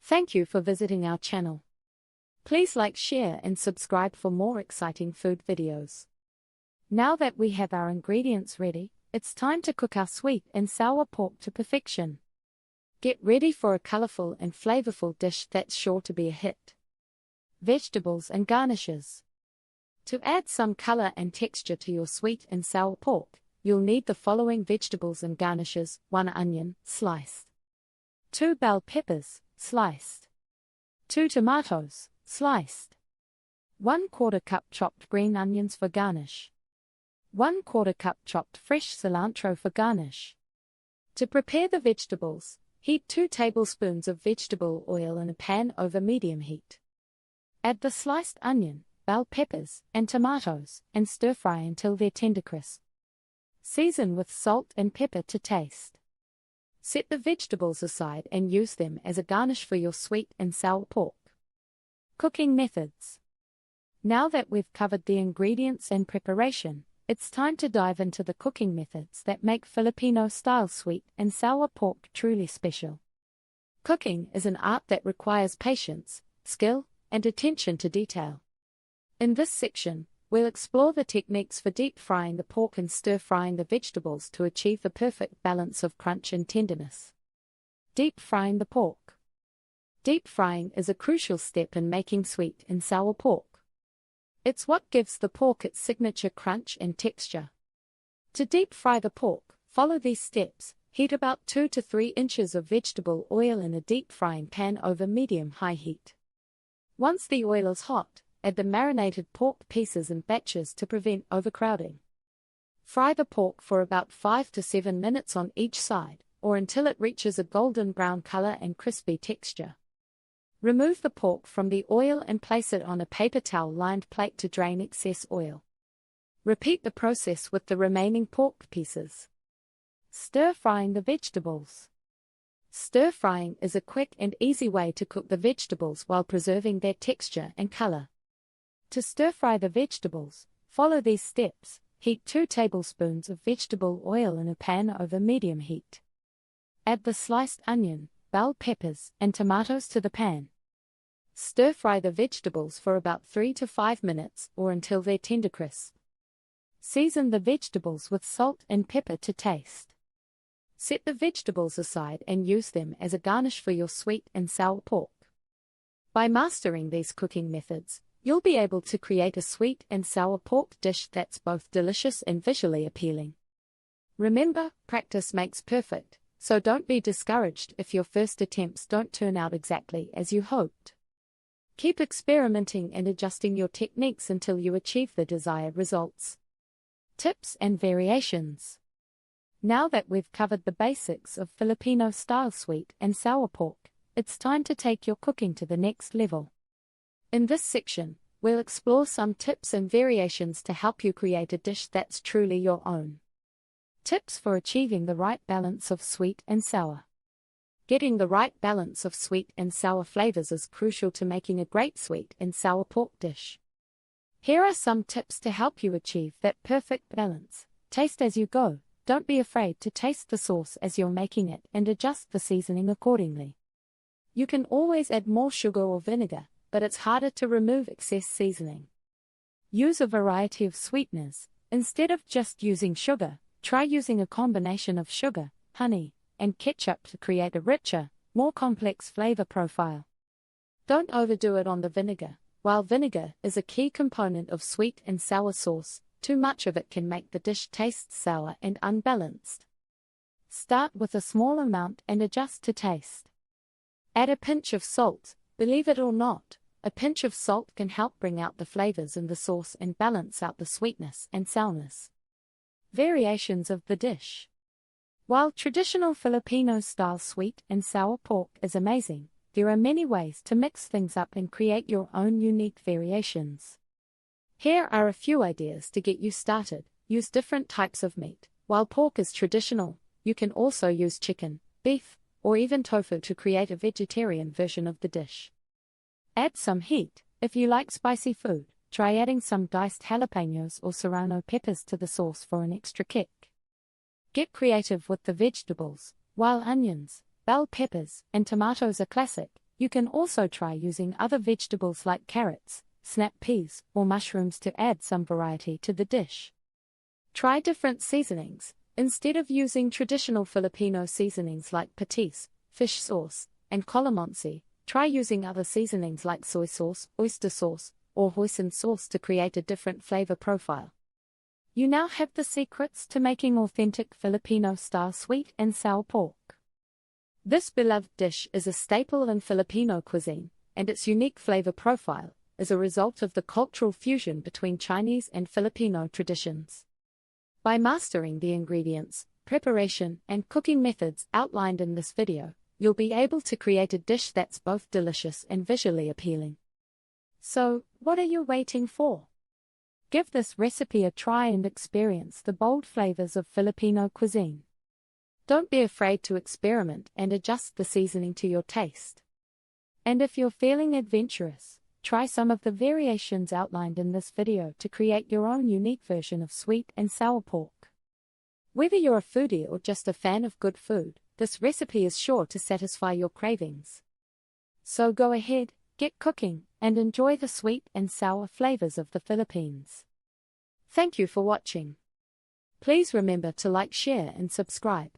Thank you for visiting our channel. Please like, share and subscribe for more exciting food videos. Now that we have our ingredients ready, it's time to cook our sweet and sour pork to perfection. Get ready for a colorful and flavorful dish that's sure to be a hit. Vegetables and garnishes. To add some color and texture to your sweet and sour pork, you'll need the following vegetables and garnishes: 1 onion, sliced. 2 bell peppers, sliced. 2 tomatoes, sliced. 1/4 cup chopped green onions for garnish. 1/4 cup chopped fresh cilantro for garnish. To prepare the vegetables, heat 2 tablespoons of vegetable oil in a pan over medium heat. Add the sliced onion, bell peppers, and tomatoes, and stir-fry until they're tender crisp. Season with salt and pepper to taste. Set the vegetables aside and use them as a garnish for your sweet and sour pork. Cooking methods. Now that we've covered the ingredients and preparation, it's time to dive into the cooking methods that make Filipino-style sweet and sour pork truly special. Cooking is an art that requires patience, skill, and attention to detail. In this section, we'll explore the techniques for deep frying the pork and stir-frying the vegetables to achieve the perfect balance of crunch and tenderness. Deep frying the pork. Deep frying is a crucial step in making sweet and sour pork. It's what gives the pork its signature crunch and texture. To deep fry the pork, follow these steps. Heat about 2 to 3 inches of vegetable oil in a deep frying pan over medium-high heat. Once the oil is hot, add the marinated pork pieces in batches to prevent overcrowding. Fry the pork for about 5 to 7 minutes on each side, or until it reaches a golden brown color and crispy texture. Remove the pork from the oil and place it on a paper towel-lined plate to drain excess oil. Repeat the process with the remaining pork pieces. Stir-frying the vegetables. Stir-frying is a quick and easy way to cook the vegetables while preserving their texture and color. To stir-fry the vegetables, follow these steps. Heat 2 tablespoons of vegetable oil in a pan over medium heat. Add the sliced onion, bell peppers, and tomatoes to the pan. Stir-fry the vegetables for about 3 to 5 minutes or until they're tender crisp. Season the vegetables with salt and pepper to taste. Set the vegetables aside and use them as a garnish for your sweet and sour pork. By mastering these cooking methods, you'll be able to create a sweet and sour pork dish that's both delicious and visually appealing. Remember, practice makes perfect, so don't be discouraged if your first attempts don't turn out exactly as you hoped. Keep experimenting and adjusting your techniques until you achieve the desired results. Tips and variations. Now that we've covered the basics of Filipino-style sweet and sour pork, it's time to take your cooking to the next level. In this section, we'll explore some tips and variations to help you create a dish that's truly your own. Tips for achieving the right balance of sweet and sour. Getting the right balance of sweet and sour flavors is crucial to making a great sweet and sour pork dish. Here are some tips to help you achieve that perfect balance. Taste as you go. Don't be afraid to taste the sauce as you're making it and adjust the seasoning accordingly. You can always add more sugar or vinegar, but it's harder to remove excess seasoning. Use a variety of sweeteners. Instead of just using sugar, try using a combination of sugar, honey, and ketchup to create a richer, more complex flavor profile. Don't overdo it on the vinegar. While vinegar is a key component of sweet and sour sauce, too much of it can make the dish taste sour and unbalanced. Start with a small amount and adjust to taste. Add a pinch of salt. Believe it or not, a pinch of salt can help bring out the flavors in the sauce and balance out the sweetness and sourness. Variations of the dish. While traditional Filipino-style sweet and sour pork is amazing, there are many ways to mix things up and create your own unique variations. Here are a few ideas to get you started. Use different types of meat. While pork is traditional, you can also use chicken, beef, or even tofu to create a vegetarian version of the dish. Add some heat. If you like spicy food, try adding some diced jalapenos or serrano peppers to the sauce for an extra kick. Get creative with the vegetables. While onions, bell peppers, and tomatoes are classic, You can also try using other vegetables like carrots, snap peas, or mushrooms to add some variety to the dish. Try different seasonings. Instead of using traditional Filipino seasonings like patis, fish sauce, and calamansi, try using other seasonings like soy sauce, oyster sauce, or hoisin sauce to create a different flavor profile. You now have the secrets to making authentic Filipino-style sweet and sour pork. This beloved dish is a staple in Filipino cuisine, and its unique flavor profile is a result of the cultural fusion between Chinese and Filipino traditions. By mastering the ingredients, preparation, and cooking methods outlined in this video, you'll be able to create a dish that's both delicious and visually appealing. So, what are you waiting for? Give this recipe a try and experience the bold flavors of Filipino cuisine. Don't be afraid to experiment and adjust the seasoning to your taste. And if you're feeling adventurous, try some of the variations outlined in this video to create your own unique version of sweet and sour pork. Whether you're a foodie or just a fan of good food, this recipe is sure to satisfy your cravings. So go ahead, get cooking, and enjoy the sweet and sour flavors of the Philippines. Thank you for watching. Please remember to like, share, and subscribe.